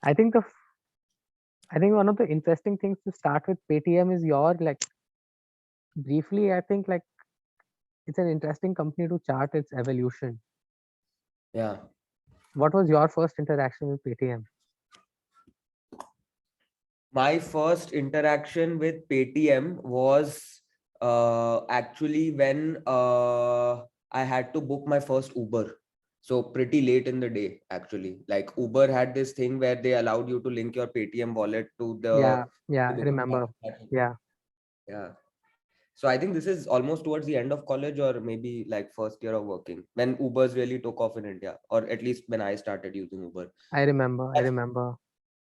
I think I think one of the interesting things to start with Paytm is your like briefly. I think like it's an interesting company to chart its evolution. Yeah. What was your first interaction with Paytm? My first interaction with Paytm was actually when I had to book my first Uber. So pretty late in the day, actually. Like Uber had this thing where they allowed you to link your Paytm wallet to Yeah, to yeah, I the remember. Yeah. yeah. So I think this is almost towards the end of college or maybe like first year of working when Ubers really took off in India, or at least when I started using Uber. I remember. I That's, remember.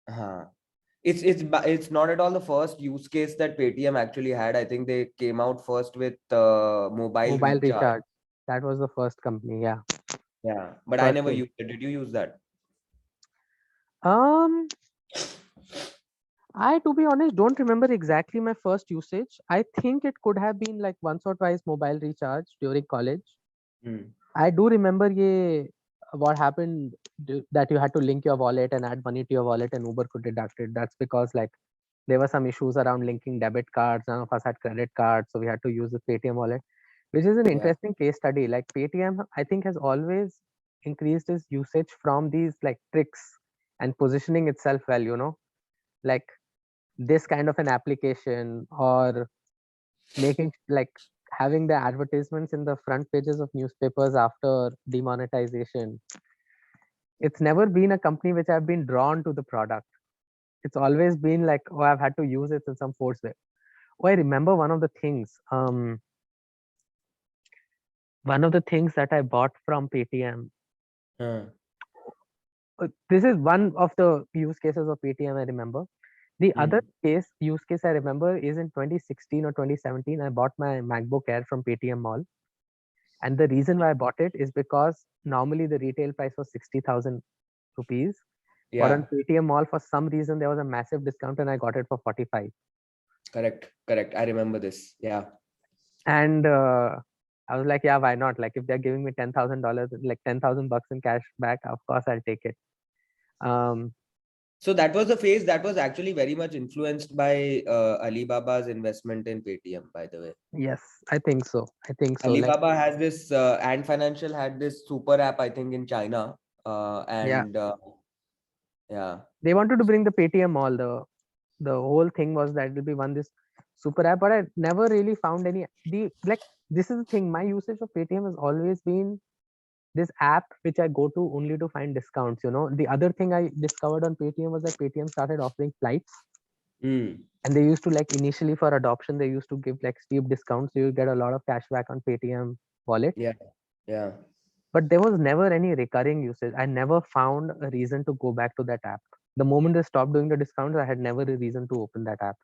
uh, it's not at all the first use case that Paytm actually had. I think they came out first with mobile Mobile recharge. recharge. That was the first company. Yeah. Yeah, but I First never thing. used it. Did you use that? Um, I, to be honest, don't remember exactly my first usage. I think it could have been like once or twice mobile recharge during college. Hmm. I do remember what happened that you had to link your wallet and add money to your wallet and Uber could deduct it. That's because like there were some issues around linking debit cards. None of us had credit cards, so we had to use the Paytm wallet, which is an Yeah. interesting case study. Like Paytm, I think has always increased its usage from these like tricks and positioning itself well. Like this kind of an application or making like having the advertisements in the front pages of newspapers after demonetization. It's never been a company which I've been drawn to the product. It's always been like, oh, I've had to use it in some forced way. Oh, I remember one of the things that I bought from Paytm. Huh. This is one of the use cases of Paytm I remember. The other Hmm. use case I remember is in 2016 or 2017. I bought my MacBook Air from Paytm Mall. And the reason why I bought it is because normally the retail price was 60,000 rupees. But on Yeah. Paytm Mall, for some reason, there was a massive discount and I got it for 45. Correct. Correct. I remember this. Yeah. And I was like, yeah, why not? Like, if they're giving me $10,000, like 10,000 bucks in cash back, of course I'll take it. Um, So that was the phase that was actually very much influenced by Alibaba's investment in Paytm, by the way. yes, I think so. I think so. Like, Alibaba has this, Ant Financial had this super app, I think, in China. yeah, And yeah, they wanted to bring the Paytm Mall. The whole thing was that it will be one this super app, but I never really found any the like. This is the thing. My usage of Paytm has always been this app which I go to only to find discounts. The other thing I discovered on Paytm was that Paytm started offering flights, mm, and they used to like initially for adoption they used to give like steep discounts, so you get a lot of cash back on Paytm wallet. yeah, yeah. But there was never any recurring usage. I never found a reason to go back to that app. The moment they stopped doing the discounts, I had never a reason to open that app.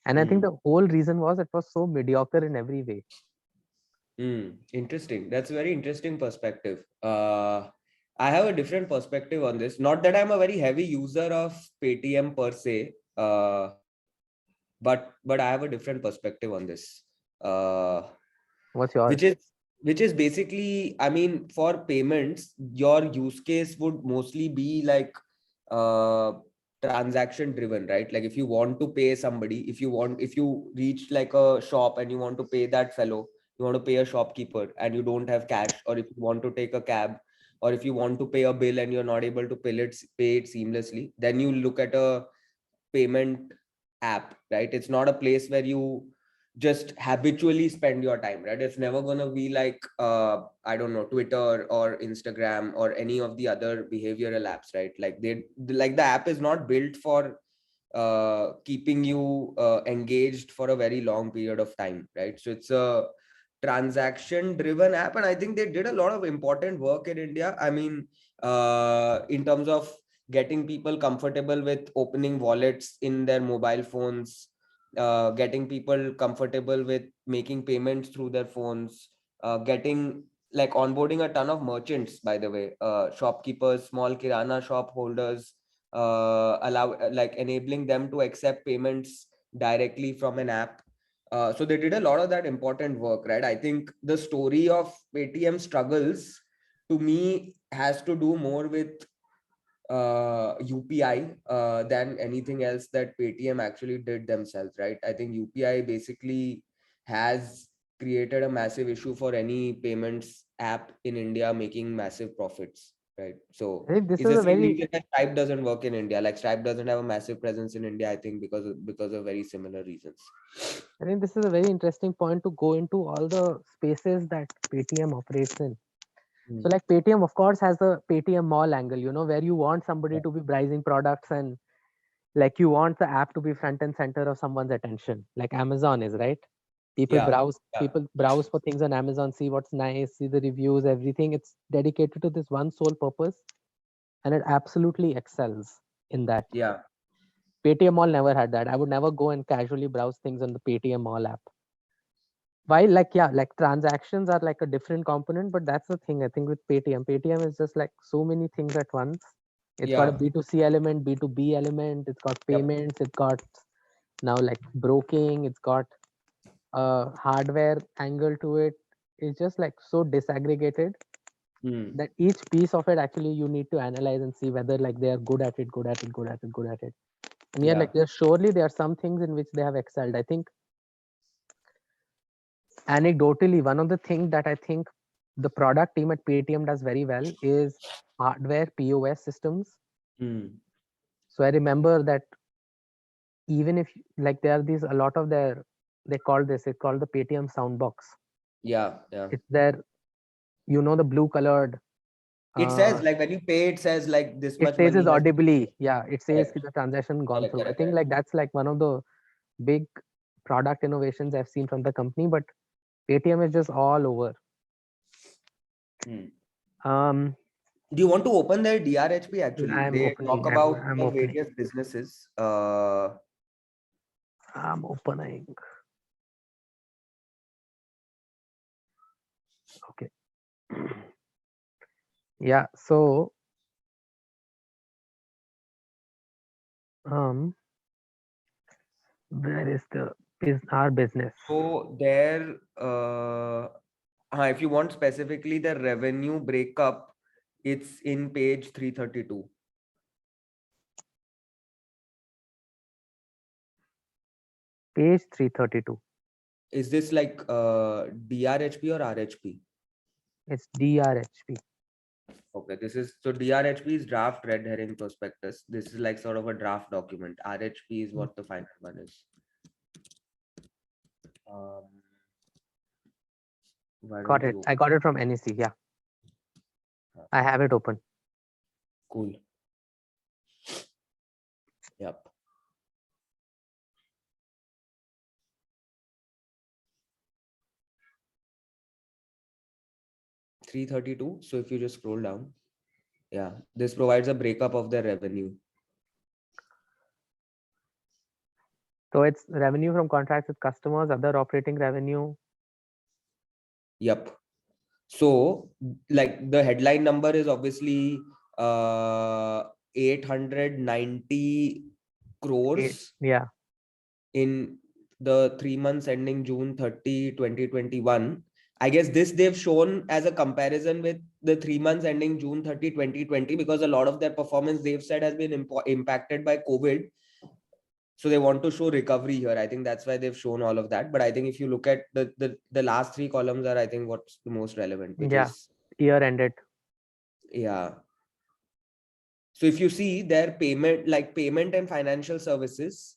And I think Mm, the whole reason was it was so mediocre in every way. interesting. That's a very interesting perspective. I have a different perspective on this. Not that I'm a very heavy user of Paytm per se, but I have a different perspective on this. Uh, What's yours? which is basically, I mean, for payments your use case would mostly be like uh transaction driven, right? Like if you want to pay somebody, if you reach like a shop and you want to pay that fellow, you want to pay a shopkeeper and you don't have cash, or if you want to take a cab, or if you want to pay a bill and you're not able to pay it seamlessly, then you look at a payment app, right? It's not a place where you just habitually spend your time, right? It's never going to be like I don't know, Twitter or Instagram or any of the other behavioral apps, right? Like the app is not built for keeping you engaged for a very long period of time, right? So it's a transaction driven app, and I think they did a lot of important work in India. I mean, in terms of getting people comfortable with opening wallets in their mobile phones, getting people comfortable with making payments through their phones, getting like onboarding a ton of merchants, by the way, shopkeepers, small kirana shop holders, allow like enabling them to accept payments directly from an app. So they did a lot of that important work, right? I think the story of Paytm struggles to me has to do more with UPI than anything else that Paytm actually did themselves, right? I think UPI basically has created a massive issue for any payments app in India making massive profits, right? So I think this it's is the a same very, reason that Stripe doesn't work in India. Like Stripe doesn't have a massive presence in India, I think because of very similar reasons. I think this is a very interesting point to go into all the spaces that Paytm operates in. So like Paytm, of course, has the Paytm Mall angle, you know, where you want somebody to be browsing products and like you want the app to be front and center of someone's attention, like Amazon is, right? Yeah. People browse for things on Amazon, see what's nice, see the reviews, everything. It's dedicated to this one sole purpose, and it absolutely excels in that. Yeah. Paytm Mall never had that. I would never go and casually browse things on the Paytm Mall app. While like yeah, like transactions are like a different component, but that's the thing I think with Paytm is just like so many things at once. It's got a Yeah. B2C element, B2B element, it's got Yep. payments, it's got now like broking, it's got a hardware angle to it. It's just like so disaggregated that each piece of it actually you need to analyze and see whether like they are good at it. And yeah, like there's surely there are some things in which they have excelled. I think anecdotally, one of the things that I think the product team at Paytm does very well is hardware POS systems. So I remember that even if like there are these a lot of their it's called the Paytm Soundbox. Yeah. Yeah. It's their, you know, the blue colored. It says like when you pay, it says like this It much says money is has been audibly, paid. yeah. It says Correct. the transaction gone Correct. through. I Correct. think Correct. like that's like one of the big product innovations I've seen from the company. But Paytm is just all over. Um, Do you want to open their DRHP actually? I'm They talk opening. about I'm their opening. various businesses. I'm opening. Okay. Yeah. So where is our business? So their if you want specifically the revenue breakup, it's in page 332. Page 332. Is this like DRHP or RHP? It's DRHP. Okay, this is so DRHP is draft red herring prospectus. This is like sort of a draft document. RHP is what the final one is. Got it. I got it from NEC. Yeah. I have it open. Cool. Yep. $332. So if you just scroll down, yeah, this provides a breakup of their revenue. So it's revenue from contracts with customers, other operating revenue. Yep. So like the headline number is obviously 890 crores. Yeah. In the 3 months ending June 30, 2021. I guess this they've shown as a comparison with the 3 months ending June 30, 2020, because a lot of their performance they've said has been impacted by COVID. So they want to show recovery here. I think that's why they've shown all of that. But I think if you look at the last three columns are, I think, what's the most relevant, which is year ended. Yeah. So if you see their payment and financial services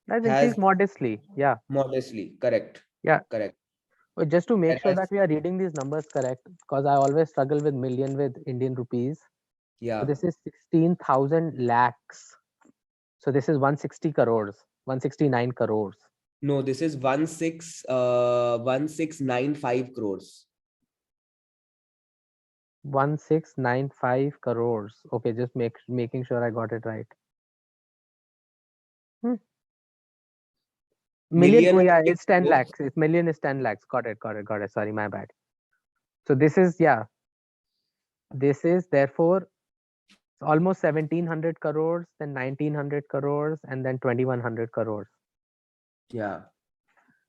That's has increased modestly. Yeah. modestly. Correct. Yeah. Correct. But just to make sure Whereas- that we are reading these numbers correct, because I always struggle with million with Indian rupees. Yeah. So this is 16,000 lakhs. So this is 160 crores, 169 crores. No, this is 1695 crores. 1695 crores. Okay, just making sure I got it right. Million. Oh yeah, it's 10 lakhs. It's million is 10 lakhs. Got it. Sorry, my bad. So this is, yeah. This is therefore almost 1700 crores, then 1900 crores, and then 2100 crores. Yeah.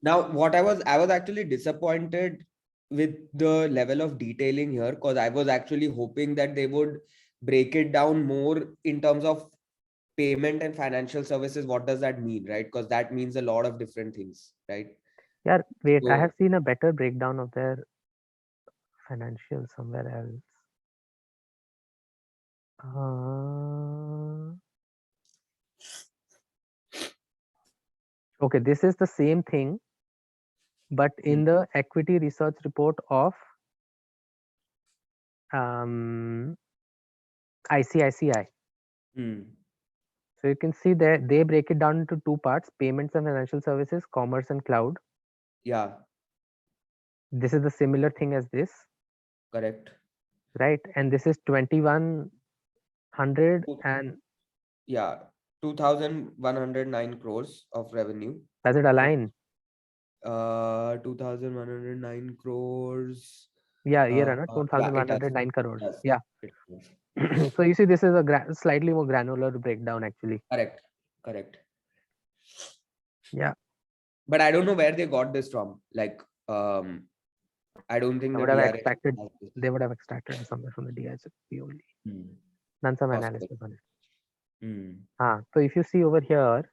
Now, what I was actually disappointed with the level of detailing here, because I was actually hoping that they would break it down more in terms of payment and financial services, what does that mean, right? Because that means a lot of different things, right? Yeah, wait, I So have seen a better breakdown of their financials somewhere else. Okay, this is the same thing, but in the equity research report of ICICI. So you can see that they break it down into two parts: payments and financial services, commerce and cloud. yeah, This is the similar thing as this, correct. right? And this is 2100 and Yeah, 2,109 crores of revenue. does it align? 2,109 crores. Yeah, Yeah, it 2109 crores. does. Yeah. It does. So you see, this is a slightly more granular breakdown actually. Correct. Yeah. But I don't know where they got this from. Like, I don't think They the would have DRHP extracted. has this. They would have extracted somewhere from the DHP only. Done some Possible. analysis on it. So if you see over here,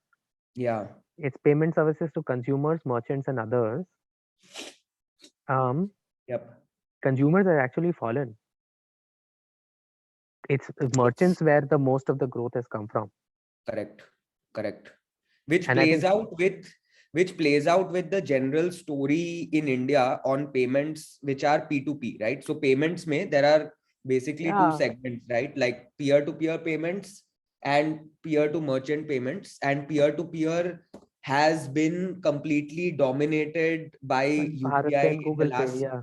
Yeah. it's payment services to consumers, merchants, and others. Yep. Consumers are actually fallen. It's merchants where the most of the growth has come from. Correct. Which And I plays think out with the general story in India on payments, which are P2P, right? So payments there are basically two segments, right? Like peer-to-peer payments and peer-to-merchant payments, and peer-to-peer has been completely dominated by UPI and Google Pay, yeah.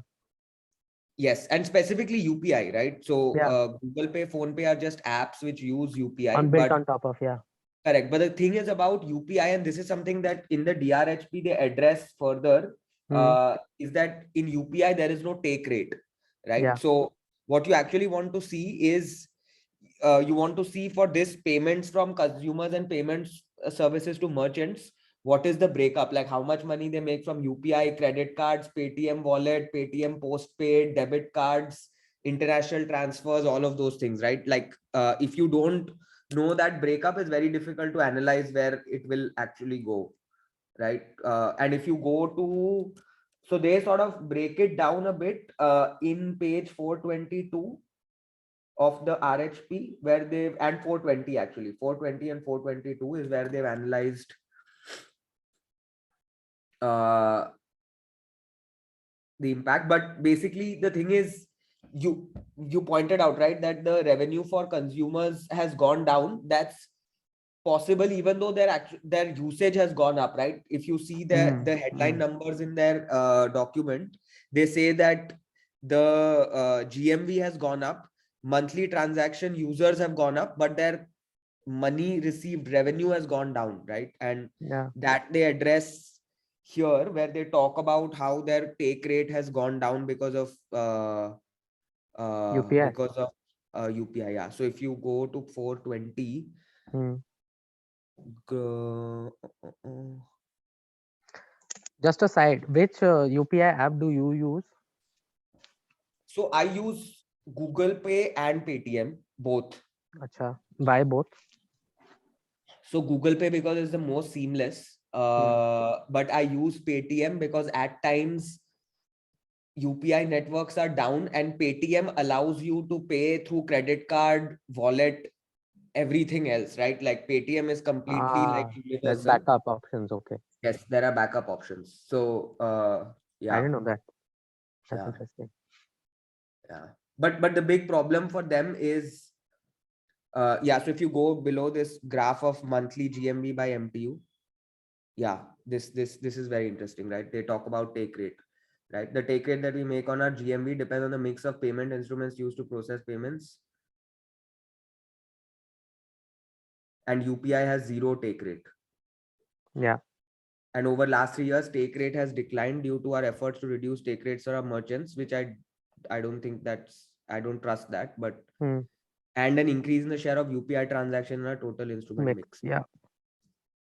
Yes, and specifically UPI, right? So Yeah. Google Pay, Phone Pay are just apps which use UPI. Built on top of, yeah. Correct. But the thing is about UPI, and this is something that in the DRHP they address further, is that in UPI there is no take rate, right? Yeah. So what you actually want to see is you want to see for this payments from consumers and payments services to merchants, what is the breakup, like how much money they make from UPI, credit cards, Paytm wallet, Paytm postpaid, debit cards, international transfers, all of those things, right? Like if you don't know that breakup, is very difficult to analyze where it will actually go, right? And if you go to, so they sort of break it down a bit in page 422 of the RHP, where they've, and 420 actually, 420 and 422 is where they've analyzed the impact. But basically the thing is, you pointed out, right, that the revenue for consumers has gone down. That's possible even though their usage has gone up, right? If you see the headline numbers in their document, they say that the GMV has gone up, monthly transaction users have gone up, but their money received revenue has gone down, right? And that they address here, where they talk about how their take rate has gone down because of UPI. UPI. Yeah. So if you go to 420, just a side, which UPI app do you use? So I use Google Pay and Paytm, both. Acha, why both? So Google Pay because it's the most seamless, but I use Paytm because at times UPI networks are down and Paytm allows you to pay through credit card, wallet, everything else, right? Like Paytm is completely like universal. There's backup options, okay. Yes, there are backup options. So yeah. I didn't know that. That's interesting. Yeah. But the big problem for them is so if you go below this graph of monthly GMV by MTU, this is very interesting, right? They talk about take rate, right? The take rate that we make on our GMV depends on the mix of payment instruments used to process payments, and UPI has 0 take rate. Yeah. And over last 3 years, take rate has declined due to our efforts to reduce take rates for our merchants, which I don't think I don't trust that, but and an increase in the share of UPI transaction in our total instrument mix. Yeah.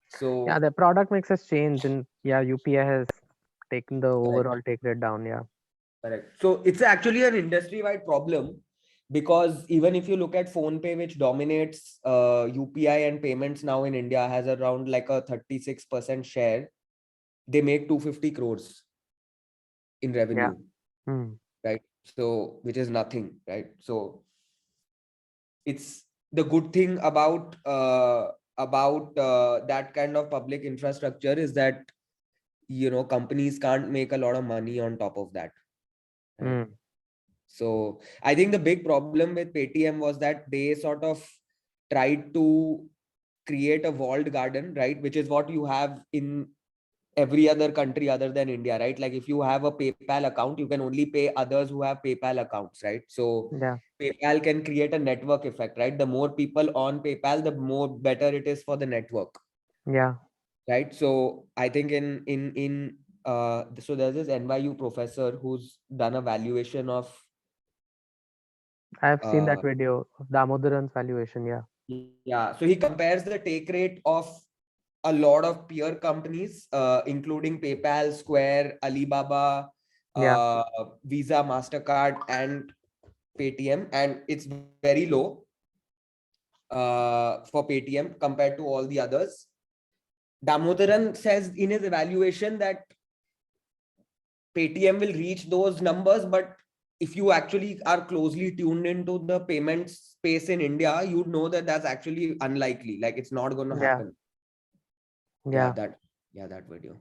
So the product mix has changed, and UPI has taken the overall take rate down. Yeah. Correct. So it's actually an industry-wide problem because even if you look at PhonePe, which dominates UPI and payments now in India, has around like a 36% share, they make 250 crores in revenue, Hmm. right? So, which is nothing, right? So it's the good thing about that kind of public infrastructure is that, you know, companies can't make a lot of money on top of that, right? Hmm. So I think the big problem with Paytm was that they sort of tried to create a walled garden, right? Which is what you have in every other country other than India, right? Like if you have a PayPal account, you can only pay others who have PayPal accounts, right? So Yeah. PayPal can create a network effect, right? The more people on PayPal, the more better it is for the network, Yeah. right? So I think so there's this NYU professor who's done a valuation of I've seen that uh video of Damodaran's valuation. Yeah. yeah, so he compares the take rate of a lot of peer companies, including PayPal, Square, Alibaba, Yeah. Visa, MasterCard, and Paytm, and it's very low for Paytm compared to all the others. Damodaran says in his evaluation that Paytm will reach those numbers, but if you actually are closely tuned into the payment space in India, you'd know that that's actually unlikely. Like it's not going to Yeah. happen. Yeah, Yeah. that video.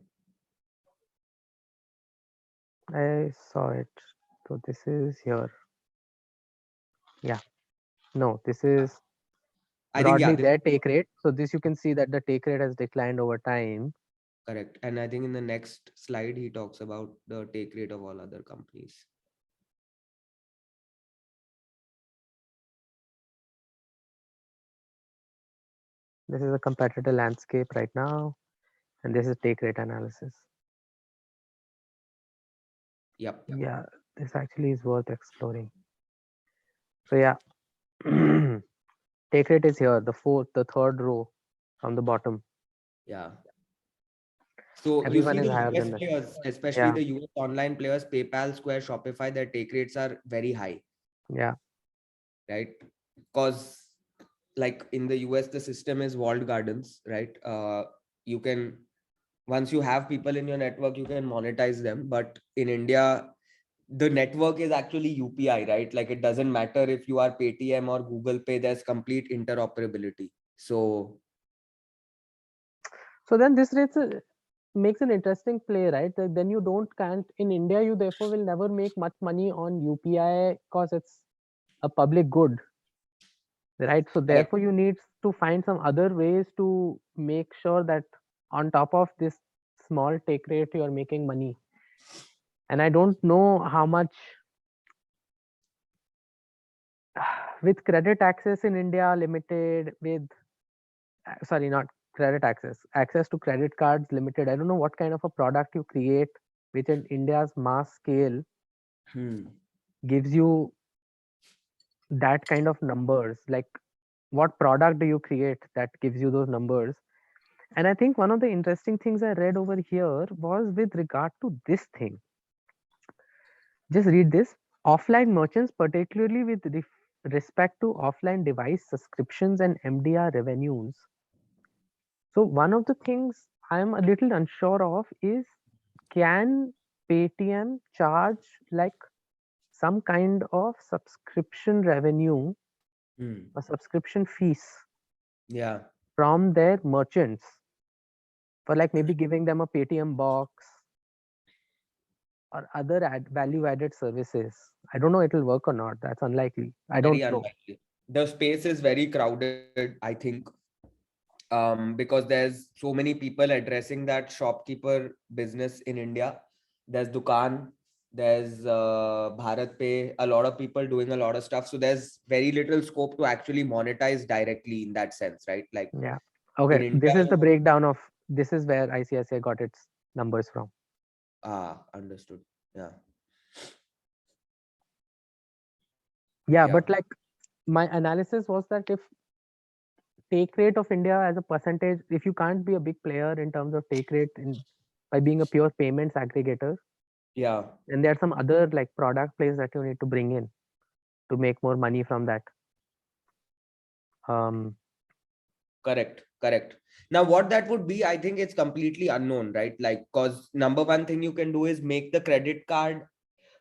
I saw it. So this is here. Yeah. No, this is I think yeah, broadly this their take rate. So this you can see that the take rate has declined over time. correct. And I think in the next slide he talks about the take rate of all other companies. This is a competitor landscape right now, and this is take rate analysis. Yep. Yeah, this actually is worth exploring. So yeah, take rate is here, the third row from the bottom. Yeah. So you Everyone see is the higher US than that. players, especially Yeah, the US online players, PayPal, Square, Shopify, their take rates are very high, yeah, right? Because like in the US, the system is walled gardens, right? You can once you have people in your network, you can monetize them. But in India, the network is actually UPI, right? Like it doesn't matter if you are Paytm or Google Pay, there's complete interoperability. So so then this makes an interesting play, right? That then you don't can't in India, you therefore will never make much money on UPI because it's a public good, right? So correct. therefore you need to find some other ways to make sure that on top of this small take rate you are making money. And I don't know how much with credit access in India limited, with sorry, not credit access to credit cards limited. I don't know what kind of a product you create which in India's mass scale Hmm. gives you that kind of numbers. Like what product do you create that gives you those numbers? And I think one of the interesting things I read over here was with regard to this thing. Just read this. Offline merchants, particularly with respect to offline device subscriptions and MDR revenues. So, one of the things I'm a little unsure of is, can Paytm charge like some kind of subscription revenue Hmm. or subscription fees Yeah. from their merchants for like maybe giving them a Paytm box or other value added services? I don't know it'll work or not. That's unlikely. I Very don't know. unlikely. The space is very crowded, I think, because there's so many people addressing that shopkeeper business in India. There's Dukaan, there's Bharat Pay, a lot of people doing a lot of stuff. So there's very little scope to actually monetize directly in that sense, right? Like Yeah. in Okay. India, This is the breakdown of this is where ICICI got its numbers from. understood. Yeah. Yeah, Yeah. but like my analysis was that if take rate of India as a percentage, if you can't be a big player in terms of take rate in by being a pure payments aggregator, Yeah. then there are some other like product plays that you need to bring in. to make more money from that. Um, Correct. Now, what that would be, I think it's completely unknown, right? Like, because number one thing you can do is make the credit card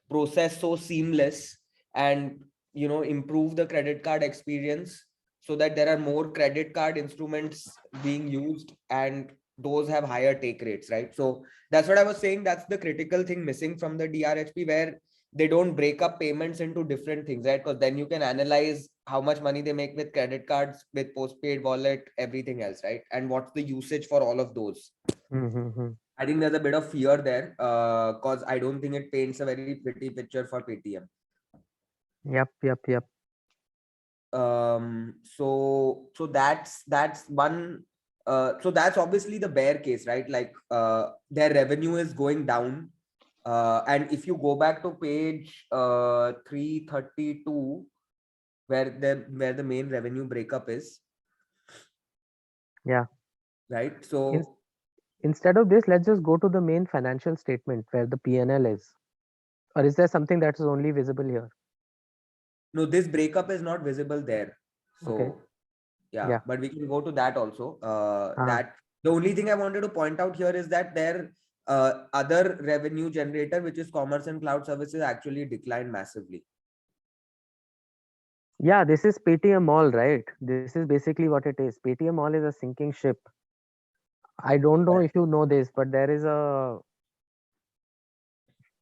process so seamless and improve the credit card experience so that there are more credit card instruments being used and those have higher take rates, right? So that's what I was saying. That's the critical thing missing from the DRHP, where they don't break up payments into different things, right? Because then you can analyze how much money they make with credit cards, with postpaid wallet, everything else, right? And what's the usage for all of those. I think there's a bit of fear there because I don't think it paints a very pretty picture for Paytm. Yep. So that's one. So that's obviously the bear case, right? Like their revenue is going down. And if you go back to page 332, where the main revenue breakup is. Yeah. Right. So Instead of this, let's just go to the main financial statement where the P&L is. Or is there something that is only visible here? no, this breakup is not visible there. So Okay. yeah, but we can go to that also. That the only thing I wanted to point out here is that their other revenue generator, which is commerce and cloud services, actually declined massively. Yeah, this is Paytm Mall, right? This is basically what it is. Paytm Mall is a sinking ship. I don't know if you know this, but there is a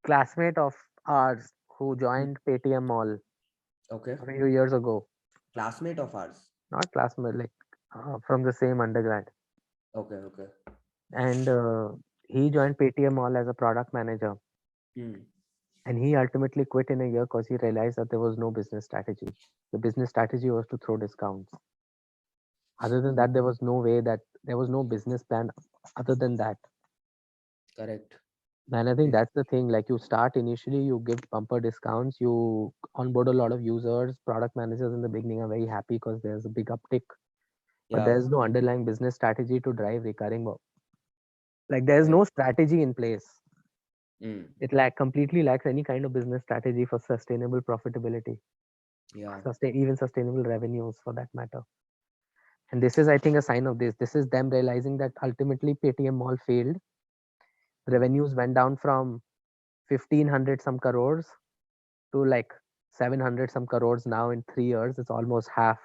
classmate of ours who joined Paytm Mall Okay. a few years ago. Classmate of ours. Not classmate, like from the same undergrad. Okay. And he joined Paytm Mall as a product manager. And he ultimately quit in a year because he realized that there was no business strategy. The business strategy was to throw discounts. Other than that, there was no way that there was no business plan other than that. Correct. And I think that's the thing. Like you start initially, you give bumper discounts, you onboard a lot of users. Product managers in the beginning are very happy because there's a big uptick. But there's no underlying business strategy to drive recurring work. Like there's no strategy in place. It completely lacks any kind of business strategy for sustainable profitability. Yeah. Even sustainable revenues for that matter. And this is, I think, a sign of this. This is them realizing that ultimately Paytm Mall failed. Revenues went down from 1500 some crores to like 700 some crores now in 3 years. It's almost halved.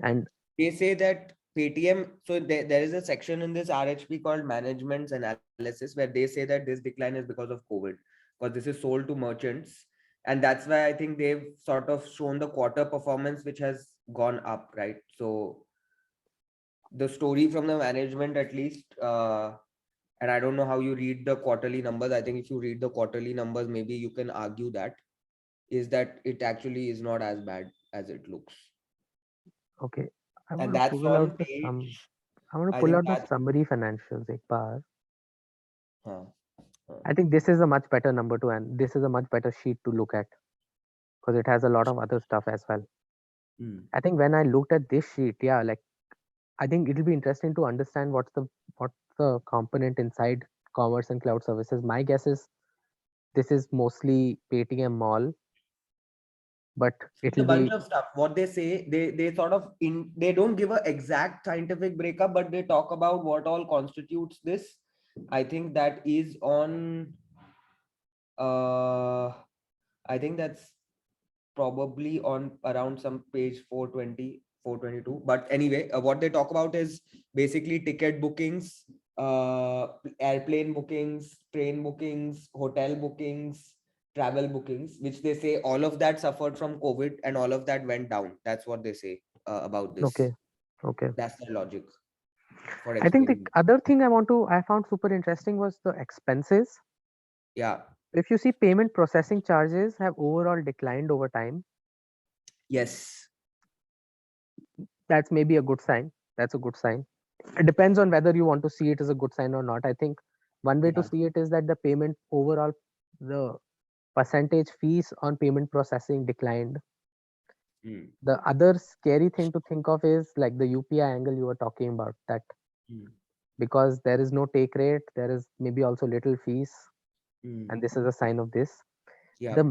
And they say that Paytm, so there is a section in this RHP called management's analysis where they say that this decline is because of COVID, because this is sold to merchants. And that's why I think they've sort of shown the quarter performance, which has gone up, right? So the story from the management, at least, and I don't know how you read the quarterly numbers. I think if you read the quarterly numbers, maybe you can argue that it actually is not as bad as it looks. okay, I And want to that's pull on out page. the summary financials. Huh. I think this is a much better number to, and this is a much better sheet to look at because it has a lot of other stuff as well. I think when I looked at this sheet, yeah, like I think it'll be interesting to understand what's the component inside commerce and cloud services. My guess is this is mostly Paytm Mall, but It's a it'll bunch be of stuff. What they say, they sort of they don't give a exact scientific breakup, but they talk about what all constitutes this. I think that is on I think that's probably on around some page 420, 422. But anyway, what they talk about is basically ticket bookings, airplane bookings, train bookings, hotel bookings, travel bookings, which they say all of that suffered from COVID and all of that went down. That's what they say about this. okay. That's the logic for I think the explaining. other thing I found super interesting was the expenses. Yeah. If you see, payment processing charges have overall declined over time. Yes. That's maybe a good sign. That's a good sign. It depends on whether you want to see it as a good sign or not. I think one way to see it is that the payment overall, the percentage fees on payment processing declined. The other scary thing to think of is like the UPI angle you were talking about, that because there is no take rate, there is maybe also little fees, and this is a sign of this. Yeah. The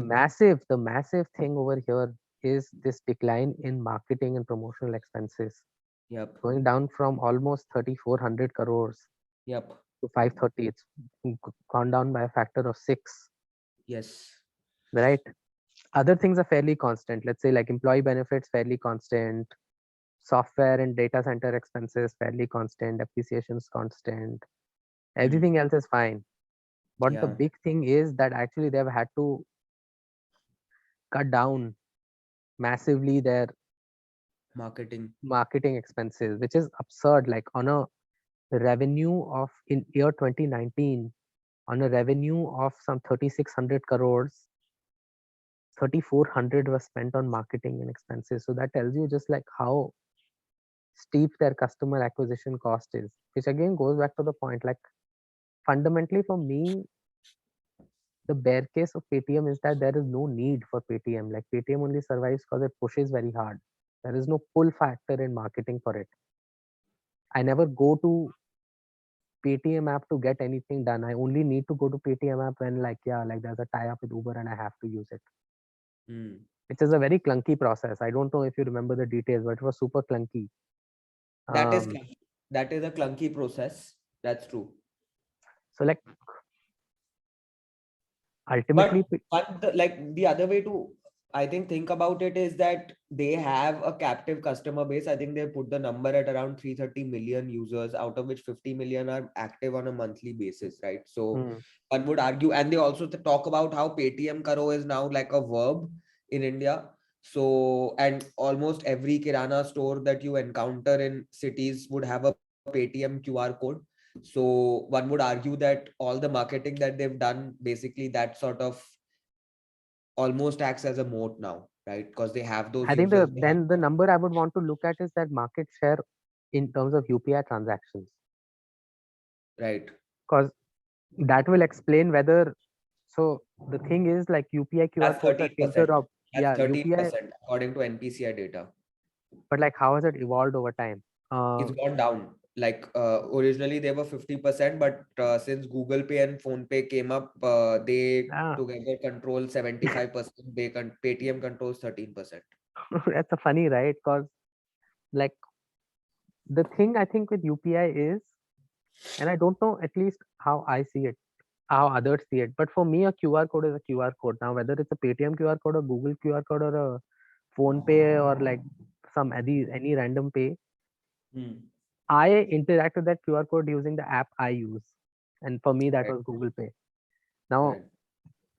massive thing over here is this decline in marketing and promotional expenses, Yep. going down from almost 3,400 crores Yep. to 530. It's gone down by a factor of 6, Yes. right? Other things are fairly constant. Let's say like employee benefits fairly constant, software and data center expenses fairly constant, depreciations constant. Everything else is fine. But the Yeah. big thing is that actually they've had to cut down massively their Marketing. marketing expenses, which is absurd. Like on a revenue of in year 2019, on a revenue of some 3,600 crores, 3,400 was spent on marketing and expenses. So that tells you just like how steep their customer acquisition cost is, which again goes back to the point like fundamentally for me, the bear case of Paytm is that there is no need for Paytm. Like Paytm only survives because it pushes very hard. There is no pull factor in marketing for it. I never go to Paytm app to get anything done. I only need to go to Paytm app when like yeah, like there's a tie up with Uber and I have to use it. Mm. Which is a very clunky process. I don't know if you remember the details, but it was super clunky. That is Um, clunky. That is a clunky process. That's true. so like But ultimately, like the other way to, I think about it is that they have a captive customer base. I think they put the number at around 330 million users, out of which 50 million are active on a monthly basis, right? So hmm, one would argue, and they also talk about how Paytm Karo is now like a verb in India. So, and almost every Kirana store that you encounter in cities would have a Paytm QR code. So one would argue that all the marketing that they've done, basically that sort of almost acts as a moat now, right? Because they have those I think users. the number I would want to look at is that market share in terms of UPI transactions, Right. because that will explain whether. So the thing is like UPI QR That's codes are 13%. That's yeah, UPI, 13% according to NPCI data. but like how has it evolved over time? It's gone down. Like originally they were 50%, but since Google Pay and Phone Pay came up, they Ah, together control 75%. Paytm controls 13%. that's a funny, right? Because like the thing I think with UPI is, and I don't know at least how I see it, how others see it, but for me a QR code is a QR code. Now whether it's a Paytm QR code or Google QR code or a Phone Pay or like some any random pay, Hmm. I interact with that QR code using the app I use, and for me that Right. was Google Pay. Now Right.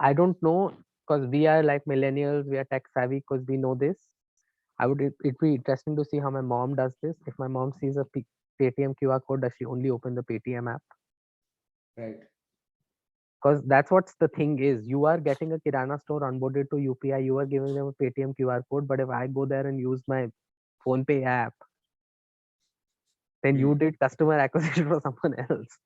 I don't know because we are like millennials, we are tech savvy because we know this. It be interesting to see how my mom does this. If my mom sees a Paytm QR code, does she only open the Paytm app? Right. Because that's what's the thing is. You are getting a Kirana store onboarded to UPI. You are giving them a Paytm QR code. But if I go there and use my PhonePe app, then you Hmm. did customer acquisition for someone else.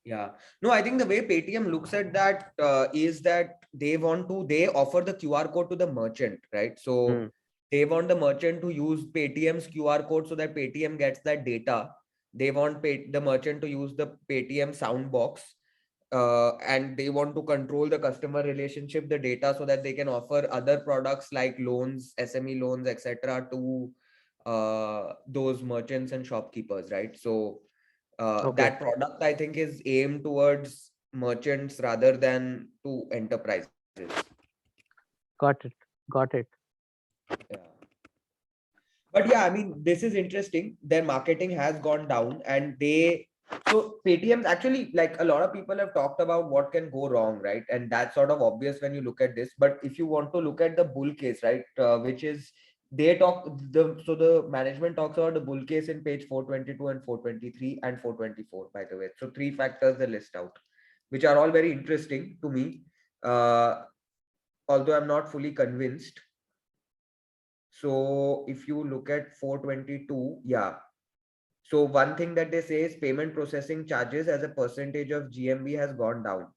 Yeah. No, I think the way Paytm looks at that is that they offer the QR code to the merchant, right? Hmm. So they want the merchant to use Paytm's QR code so that Paytm gets that data. They want the merchant to use the Paytm sound box, and they want to control the customer relationship, the data, so that they can offer other products like loans, SME loans, etc. to those merchants and shopkeepers, right? So Okay. that product I think is aimed towards merchants rather than to enterprises. Got it. Got it. Yeah. But yeah, I mean, this is interesting. Their marketing has gone down, and so Paytm's actually, like, a lot of people have talked about what can go wrong, right? And that's sort of obvious when you look at this. But if you want to look at the bull case, right, which is the management talks about the bull case in page 422 and 423 and 424, by the way. So three factors they list out, which are all very interesting to me. Although I'm not fully convinced. So if you look at 422, yeah. So one thing that they say is payment processing charges as a percentage of GMV has gone down.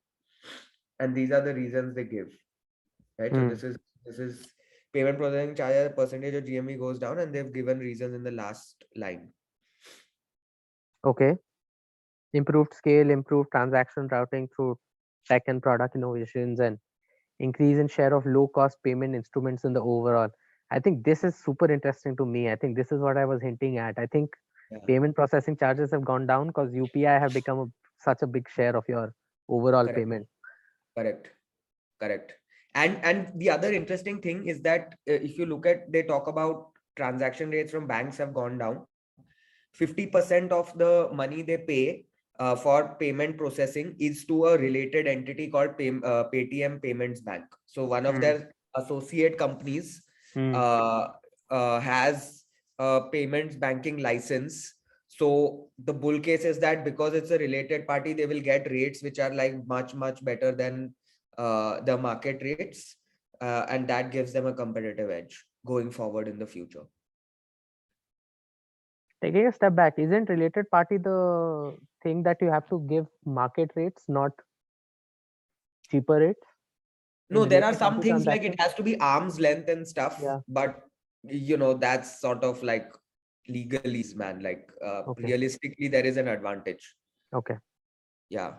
And these are the reasons they give. Right. So Hmm. this is payment processing charge as a percentage of GMV goes down, and they've given reasons in the last line. Okay. Improved scale, improved transaction routing through tech and product innovations, and increase in share of low cost payment instruments in the overall. I think this is super interesting to me. I think this is what I was hinting at. I think Yeah. payment processing charges have gone down because UPI have become such a big share of your overall Correct. payment. Correct. And the other interesting thing is that if you look at, they talk about transaction rates from banks have gone down. 50% of the money they pay for payment processing is to a related entity called Paytm Payments Bank. So one of their associate companies has a payments banking license. So the bull case is that because it's a related party, they will get rates which are like much better than the market rates, and that gives them a competitive edge going forward in the future. Taking a step back, isn't related party the thing that you have to give market rates, not cheaper rates? No, In there are related some party things like transactions? it has to be arm's length and stuff, Yeah. but that's sort of like legalese, man. Like Okay. realistically, there is an advantage. Okay. Yeah.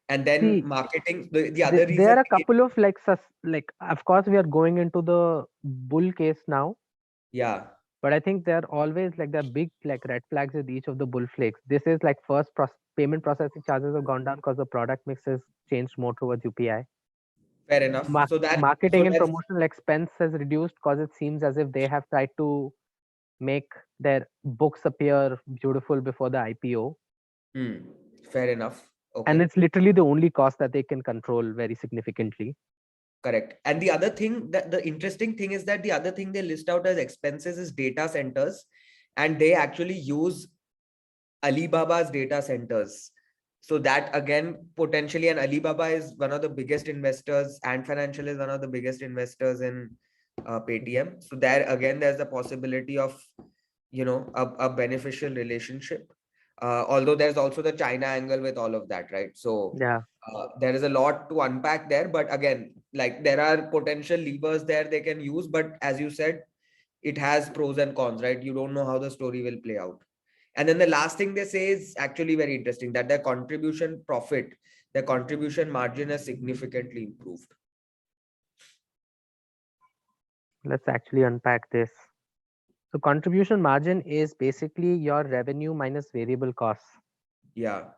And then See, marketing, the other there reason. are a couple of like of course we are going into the bull case now, Yeah. but I think there are always like there are big like red flags with each of the bull flakes. This is like first payment processing charges have gone down because the product mix has changed more towards UPI. Fair enough. Marketing and promotional expense has reduced because it seems as if they have tried to make their books appear beautiful before the IPO. Fair enough. Okay. And it's literally the only cost that they can control very significantly. Correct. And the other thing, that the interesting thing is that the other thing they list out as expenses is data centers, and they actually use Alibaba's data centers. So that again, potentially, and Alibaba is one of the biggest investors, and Financial is one of the biggest investors in Paytm. So there again, there's the possibility of, a beneficial relationship. Although there's also the China angle with all of that, right? So Yeah. there is a lot to unpack there, but again, like there are potential levers there they can use, but as you said, it has pros and cons, right? You don't know how the story will play out. And then the last thing they say is actually very interesting, that their contribution margin has significantly improved. Let's actually unpack this. So contribution margin is basically your revenue minus variable costs. Yeah.